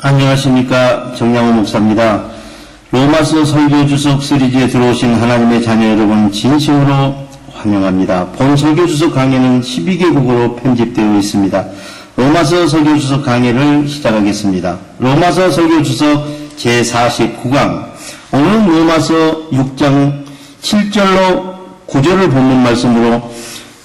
안녕하십니까. 정양호 목사입니다. 로마서 설교 주석 시리즈에 들어오신 하나님의 자녀 여러분 진심으로 환영합니다. 본 설교 주석 강의는 12개국어로 편집되어 있습니다. 로마서 설교 주석 강의를 시작하겠습니다. 로마서 설교 주석 제49강. 오늘은 로마서 6장 7절로 9절을 본문 말씀으로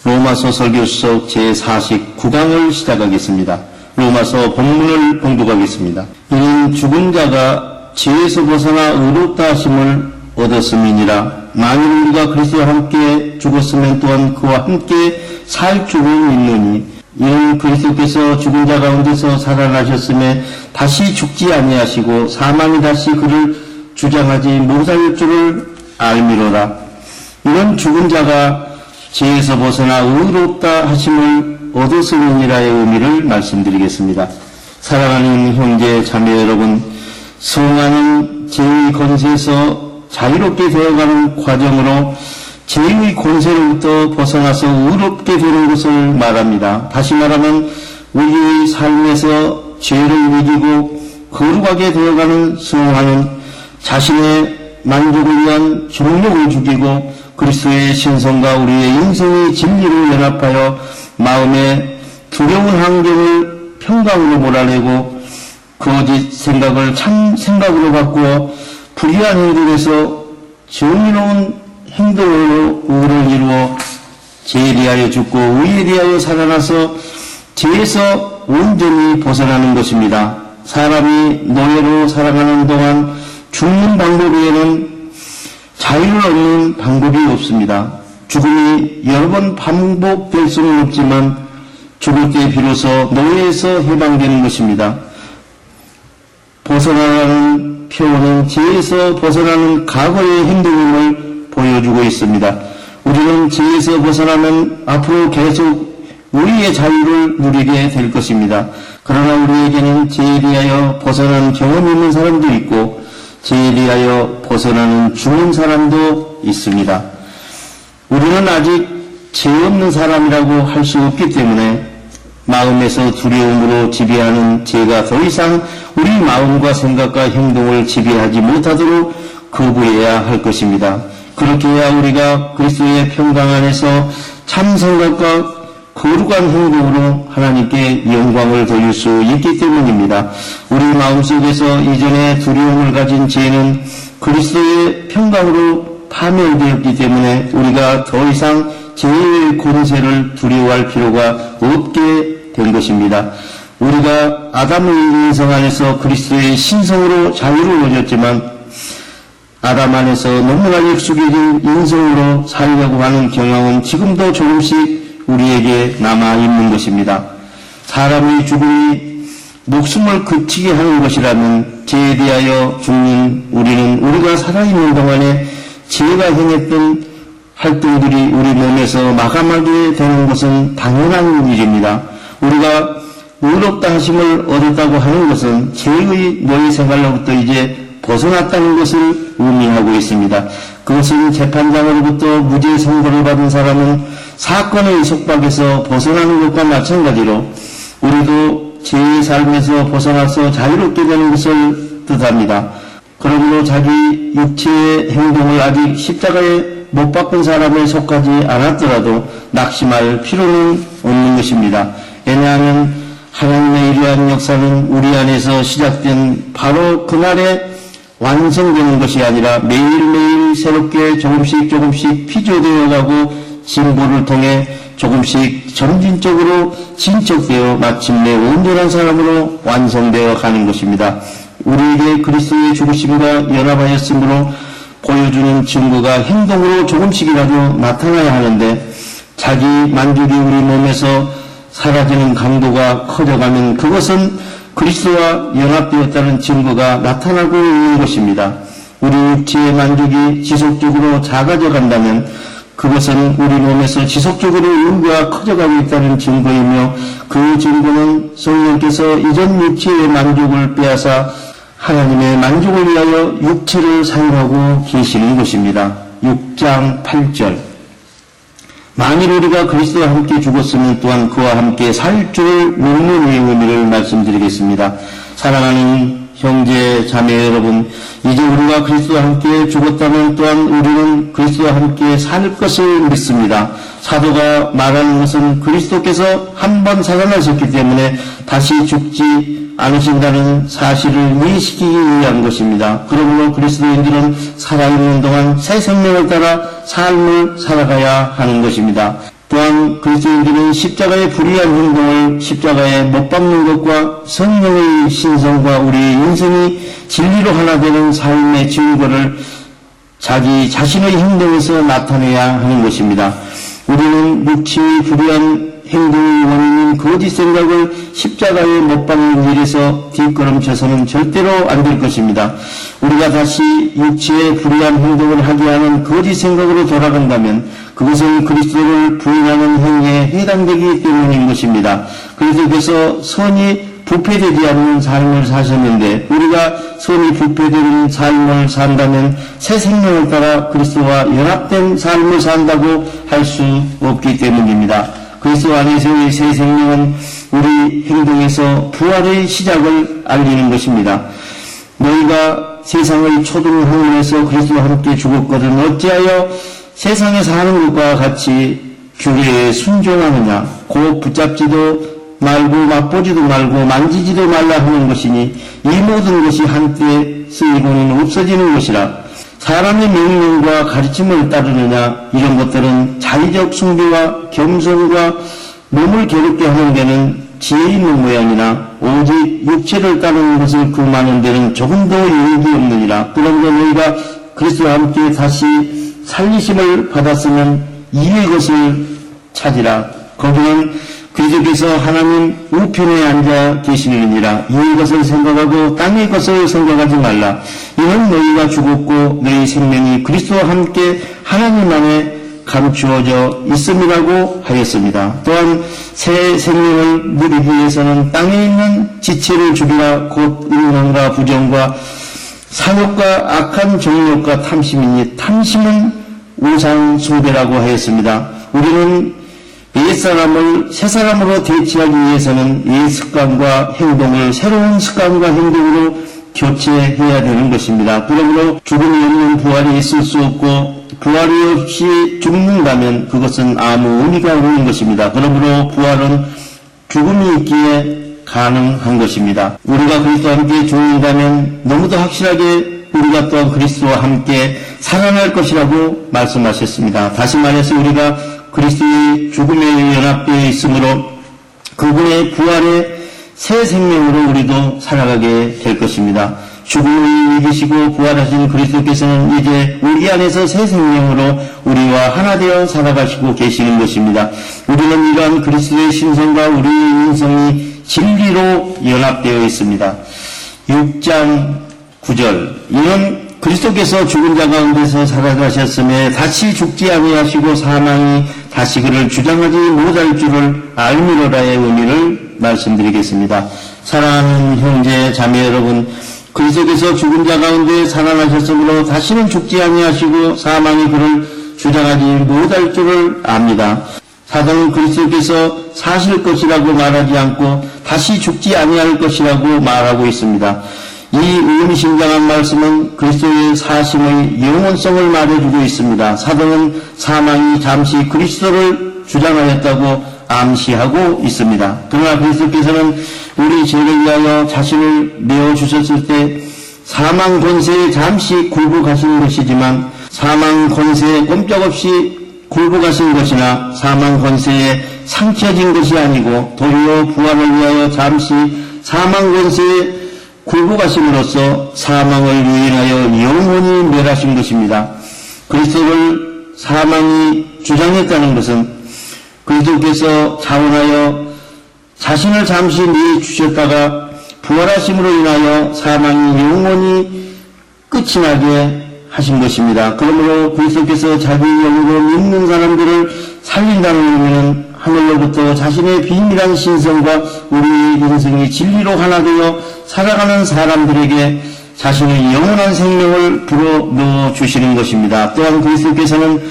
로마서 설교 주석 제49강을 시작하겠습니다. 로마서 본문을 봉독하겠습니다. 이는 죽은 자가 죄에서 벗어나 의롭다 하심을 얻었음이니라. 만일 우리가 그리스도와 함께 죽었으면 또한 그와 함께 살 줄을 믿노니 이는 그리스도께서 죽은 자 가운데서 살아나셨음에 다시 죽지 아니하시고 사망이 다시 그를 주장하지 못할 줄을 알미로라. 이는 죽은 자가 죄에서 벗어나 의롭다 하심을 얻었음이니라의 의미를 말씀드리겠습니다. 사랑하는 형제 자매 여러분, 성하는 죄의 권세에서 자유롭게 되어가는 과정으로 죄의 권세로부터 벗어나서 의롭게 되는 것을 말합니다. 다시 말하면 우리의 삶에서 죄를 이기고 거룩하게 되어가는 성하는 자신의 만족을 위한 정욕을 죽이고 그리스도의 신성과 우리의 인생의 진리를 연합하여 마음의 두려운 환경을 평강으로 몰아내고 거짓 생각을 참 생각으로 바꾸어 불의한 행동에서 정의로운 행동으로 의를 이루어 죄에 대하여 죽고 의에 대하여 살아나서 죄에서 온전히 벗어나는 것입니다. 사람이 노예로 살아가는 동안 죽는 방법 외에는 자유를 얻는 방법이 없습니다. 죽음이 여러 번 반복될 수는 없지만 죽을 때 비로소 노예에서 해방되는 것입니다. 벗어나가는 표현은 죄에서 벗어나는 과거의 행동임을 보여주고 있습니다. 우리는 죄에서 벗어나면 앞으로 계속 우리의 자유를 누리게 될 것입니다. 그러나 우리에게는 죄에 대하여 벗어난 경험이 있는 사람도 있고 죄에 대하여 벗어나는 죽은 사람도 있습니다. 우리는 아직 죄 없는 사람이라고 할 수 없기 때문에 마음에서 두려움으로 지배하는 죄가 더 이상 우리 마음과 생각과 행동을 지배하지 못하도록 거부해야 할 것입니다. 그렇게 해야 우리가 그리스도의 평강 안에서 참 생각과 거룩한 행동으로 하나님께 영광을 돌릴 수 있기 때문입니다. 우리 마음속에서 이전에 두려움을 가진 죄는 그리스도의 평강으로 파멸되었기 때문에 우리가 더 이상 죄의 권세를 두려워할 필요가 없게 된 것입니다. 우리가 아담의 인성 안에서 그리스도의 신성으로 자유를 얻었지만 아담 안에서 너무나 익숙해진 인성으로 살려고 하는 경향은 지금도 조금씩 우리에게 남아있는 것입니다. 사람의 죽음이 목숨을 그치게 하는 것이라면 죄에 대하여 죽는 우리는 우리가 살아있는 동안에 죄가 행했던 활동들이 우리 몸에서 마감하게 되는 것은 당연한 일입니다. 우리가 의롭다 하심을 얻었다고 하는 것은 죄의 노예 생활로부터 이제 벗어났다는 것을 의미하고 있습니다. 그것은 재판장으로부터 무죄 선고를 받은 사람은 사건의 속박에서 벗어나는 것과 마찬가지로 우리도 죄의 삶에서 벗어나서 자유롭게 되는 것을 뜻합니다. 그러므로 자기 육체의 행동을 아직 십자가에 못 박은 사람에 속하지 않았더라도 낙심할 필요는 없는 것입니다. 왜냐하면 하나님의 이러한 역사는 우리 안에서 시작된 바로 그날에 완성되는 것이 아니라 매일매일 새롭게 조금씩 피조되어 가고 진보를 통해 조금씩 점진적으로 진척되어 마침내 온전한 사람으로 완성되어 가는 것입니다. 우리에게 그리스도의 죽으심과 연합하였으므로 보여주는 증거가 행동으로 조금씩이라도 나타나야 하는데 자기 만족이 우리 몸에서 사라지는 강도가 커져가면 그것은 그리스도와 연합되었다는 증거가 나타나고 있는 것입니다. 우리 육체의 만족이 지속적으로 작아져 간다면 그것은 우리 몸에서 지속적으로 의가 커져가고 있다는 증거이며 그 증거는 성령께서 이전 육체의 만족을 빼앗아 하나님의 만족을 위하여 육체를 사용하고 계시는 것입니다. 6장 8절. 만일 우리가 그리스도와 함께 죽었으면 또한 그와 함께 살 줄을 믿는 의미를 말씀드리겠습니다. 사랑하는 형제 자매 여러분, 이제 우리가 그리스도와 함께 죽었다면 또한 우리는 그리스도와 함께 살 것을 믿습니다. 사도가 말하는 것은 그리스도께서 한 번 살아나셨기 때문에 다시 죽지 않으신다는 사실을 이해시키기 위한 것입니다. 그러므로 그리스도인들은 살아있는 동안 새 생명을 따라 삶을 살아가야 하는 것입니다. 또한 그리스도인들은 십자가의 불의한 행동을 십자가에 못 박는 것과 성령의 신성과 우리의 인생이 진리로 하나 되는 삶의 증거를 자기 자신의 행동에서 나타내야 하는 것입니다. 우리는 육체의 불의한 행동의 원인인 거짓 생각을 십자가에 못 박는 일에서 뒷걸음쳐서는 절대로 안 될 것입니다. 우리가 다시 육체의 불의한 행동을 하게 하는 거짓 생각으로 돌아간다면 그것은 그리스도를 부인하는 행위에 해당되기 때문인 것입니다. 그리스도께서 선이 부패되지 않는 삶을 사셨는데 우리가 선이 부패되는 삶을 산다면 새 생명을 따라 그리스도와 연합된 삶을 산다고 할 수 없기 때문입니다. 그리스도 안에서의 새 생명은 우리 행동에서 부활의 시작을 알리는 것입니다. 너희가 세상의 초등학문에서 그리스도와 함께 죽었거든 어찌하여 세상에 사는 것과 같이 규례에 순종하느냐. 곧 붙잡지도 말고 맛보지도 말고 만지지도 말라 하는 것이니 이 모든 것이 한때 쓰이고는 없어지는 것이라. 사람의 명령과 가르침을 따르느냐. 이런 것들은 자의적 숭배와 겸손과 몸을 괴롭게 하는 데는 지혜 있는 모양이나 오직 육체를 따르는 것을 금하는 데는 조금도 유익이 없느니라. 그러므로 너희가 그리스도와 함께 다시 살리심을 받았으면 이의 것을 찾으라. 거기는 그리스도께서 하나님 우편에 앉아 계시느니라. 이의 것을 생각하고 땅의 것을 생각하지 말라. 이는 너희가 죽었고 너희 생명이 그리스도와 함께 하나님 안에 감추어져 있음이라고 하였습니다. 또한 새 생명을 누리기 위해서는 땅에 있는 지체를 죽이라. 곧 음란과 부정과 상욕과 악한 정욕과 탐심이니 탐심은 우상 숭배라고 하였습니다. 우리는 옛사람을 새사람으로 대체하기 위해서는 옛 습관과 행동을 새로운 습관과 행동으로 교체해야 되는 것입니다. 그러므로 죽음이 없는 부활이 있을 수 없고 부활이 없이 죽는다면 그것은 아무 의미가 없는 것입니다. 그러므로 부활은 죽음이 있기에 가능한 것입니다. 우리가 그리스도와 함께 죽는다면 너무도 확실하게 우리가 또한 그리스도와 함께 살아날 것이라고 말씀하셨습니다. 다시 말해서 우리가 그리스도의 죽음에 연합되어 있으므로 그분의 부활의 새 생명으로 우리도 살아가게 될 것입니다. 죽음을 이기시고 부활하신 그리스도께서는 이제 우리 안에서 새 생명으로 우리와 하나 되어 살아가시고 계시는 것입니다. 우리는 이러한 그리스도의 신성과 우리의 인성이 진리로 연합되어 있습니다. 6장 9절 이는 그리스도께서 죽은 자 가운데서 살아가셨음에 다시 죽지 아니하시고 사망이 다시 그를 주장하지 못할 줄을 알미로라의 의미를 말씀드리겠습니다. 사랑하는 형제 자매 여러분, 그리스도께서 죽은 자 가운데 살아나셨으므로 다시는 죽지 아니하시고 사망이 그를 주장하지 못할 줄을 압니다. 사도는 그리스도께서 사실 것이라고 말하지 않고 다시 죽지 아니할 것이라고 말하고 있습니다. 이 의미심장한 말씀은 그리스도의 사심의 영원성을 말해주고 있습니다. 사도는 사망이 잠시 그리스도를 주장하였다고 암시하고 있습니다. 그러나 그리스도께서는 우리 죄를 위하여 자신을 내어주셨을 때 사망 권세에 잠시 굴복하신 것이지만 사망 권세에 꼼짝없이 굴복하신 것이나 사망 권세에 상처진 것이 아니고 도리어 부활을 위하여 잠시 사망 권세에 굴복하심으로써 사망을 유인하여 영원히 멸하신 것입니다. 그리스도를 사망이 주장했다는 것은 그리스도께서 자원하여 자신을 잠시 내주셨다가 부활하심으로 인하여 사망이 영원히 끝이 나게 하신 것입니다. 그러므로 그리스도께서 자기 영으로 믿는 사람들을 살린다는 의미는 하늘로부터 자신의 비밀한 신성과 우리의 인생이 진리로 하나 되어 살아가는 사람들에게 자신의 영원한 생명을 불어넣어 주시는 것입니다. 또한 그리스도께서는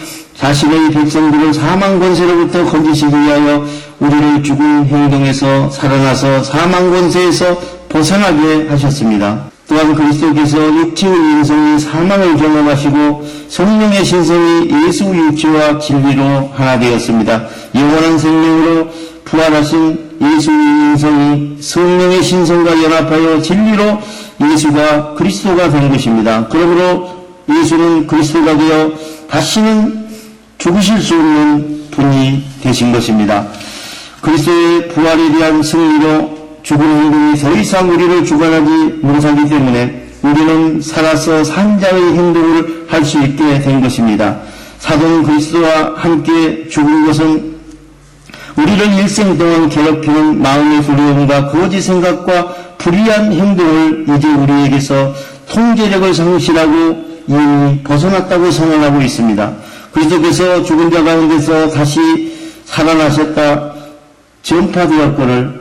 자신의 백성들을 사망 권세로부터 건지시기 위하여 우리를 죽은 행동에서 살아나서 사망 권세에서 벗어나게 하셨습니다. 또한 그리스도께서 육체의 인성이 사망을 경험하시고 성령의 신성이 예수 육체와 진리로 하나 되었습니다. 영원한 생명으로 부활하신 예수의 인성이 성령의 신성과 연합하여 진리로 예수가 그리스도가 된 것입니다. 그러므로 예수는 그리스도가 되어 다시는 죽으실 수 없는 분이 되신 것입니다. 그리스도의 부활에 대한 승리로 죽은 행동이 더 이상 우리를 주관하지 못하기 때문에 우리는 살아서 산 자의 행동을 할 수 있게 된 것입니다. 사도는 그리스도와 함께 죽은 것은 우리를 일생 동안 괴롭히는 마음의 두려움과 거짓 생각과 불의한 행동을 이제 우리에게서 통제력을 상실하고 이미 벗어났다고 선언하고 있습니다. 그리스도께서 죽은 자 가운데서 다시 살아나셨다 전파되었거늘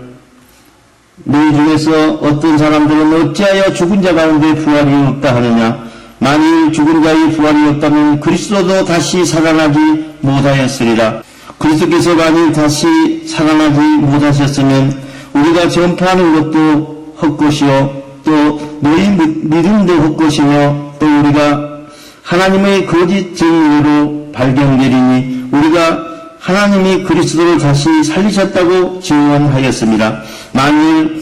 너희 중에서 어떤 사람들은 어찌하여 죽은 자 가운데 부활이 없다 하느냐. 만일 죽은 자의 부활이 없다면 그리스도도 다시 살아나지 못하였으리라. 그리스도께서 만일 다시 살아나지 못하셨으면 우리가 전파하는 것도 헛것이요 또 너희 믿음도 헛것이며 또 우리가 하나님의 거짓 진리로 발견되리니 우리가 하나님이 그리스도를 다시 살리셨다고 증언하였습니다. 만일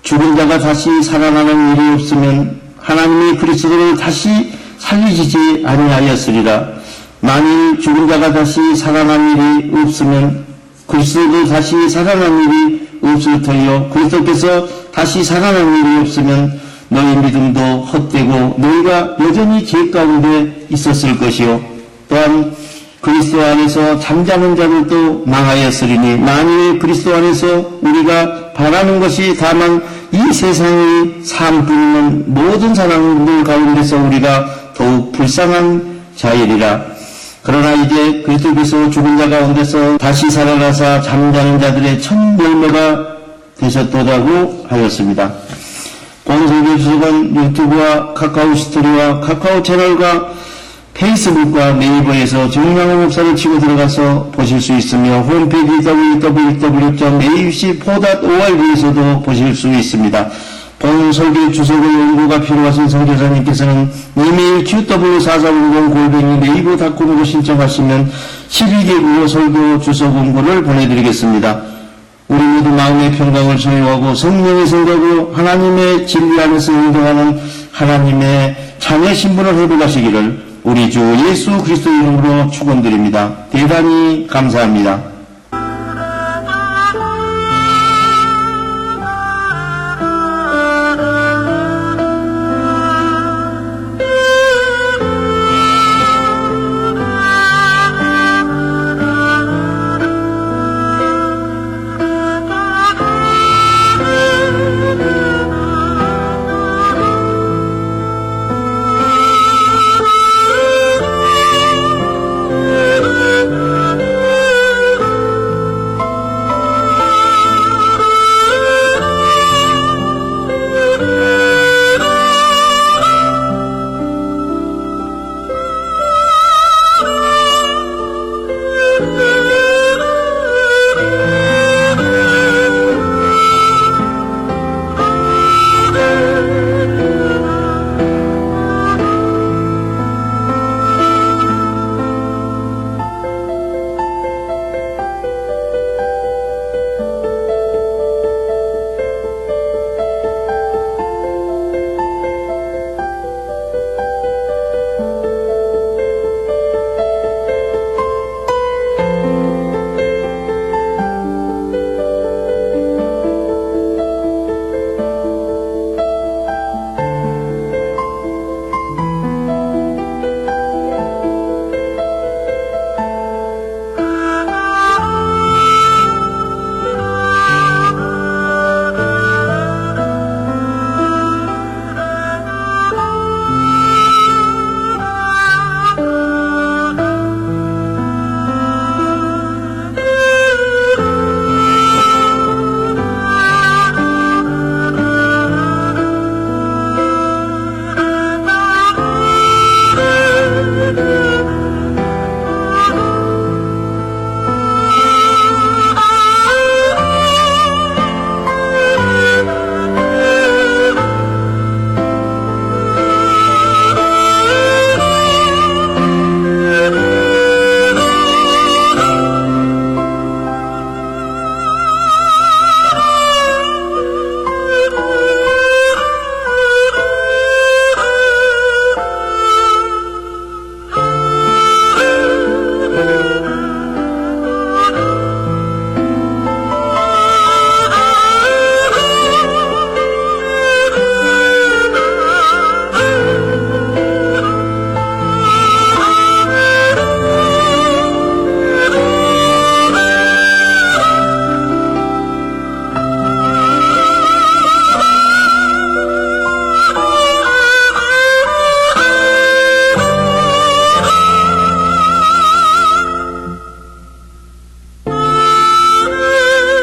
죽은 자가 다시 살아나는 일이 없으면 하나님이 그리스도를 다시 살리시지 아니하였으리라. 만일 죽은 자가 다시 살아난 일이 없으면 그리스도도 다시 살아난 일이 없을 터이요 그리스도께서 다시 살아난 일이 없으면 너희 믿음도 헛되고 너희가 여전히 죄 가운데 있었을 것이요 또한 그리스도 안에서 잠자는 자들도 망하였으리니 만일 그리스도 안에서 우리가 바라는 것이 다만 이 세상의 삶뿐인 모든 사람들 가운데서 우리가 더욱 불쌍한 자이리라. 그러나 이제 그리스도께서 죽은 자 가운데서 다시 살아나사 잠자는 자들의 첫 열매가 되셨도다고 하였습니다. 권설교 주석은 유튜브와 카카오 스토리와 카카오 채널과 페이스북과 네이버에서 정명호 목사를 치고 들어가서 보실 수 있으며 홈페이지 www.acc4.org에서도 보실 수 있습니다. 본 설교 주소고 연구가 필요하신 선교사님께서는 이메일 qw4400@네이버닷컴으로 신청하시면 12개 국어 설교 주소 공고를 보내드리겠습니다. 우리 모두 마음의 평강을 소유하고 성령의 생각으로 하나님의 진리 안에서 행동하는 하나님의 자녀 신분을 회복하시기를 우리 주 예수 그리스도 이름으로 축원드립니다. 대단히 감사합니다.